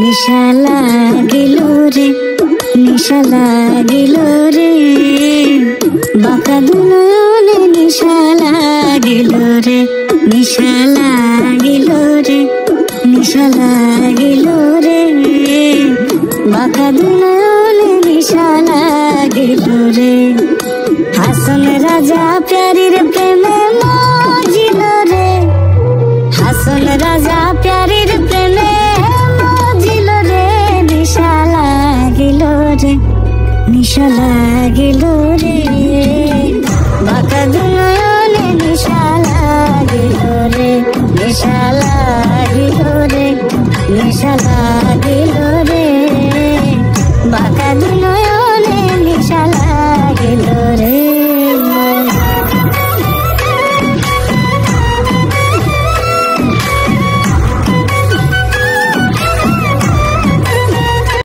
নিশা লাগিল রে, নিশা লাগিল রে, বাঁকা দুনয়নে নিশা লাগিল রে, নিশা লাগিল রে, নিশা লাগিল রে, বাঁকা দুনয়নে নিশা লাগিল রে। হাসন রাজা প্যারির প্রেমে মজিল রে, হাসন রাজা প্যারির প্রেমে মজিল রে, নিশা লাগিল রে, নিশা লাগিল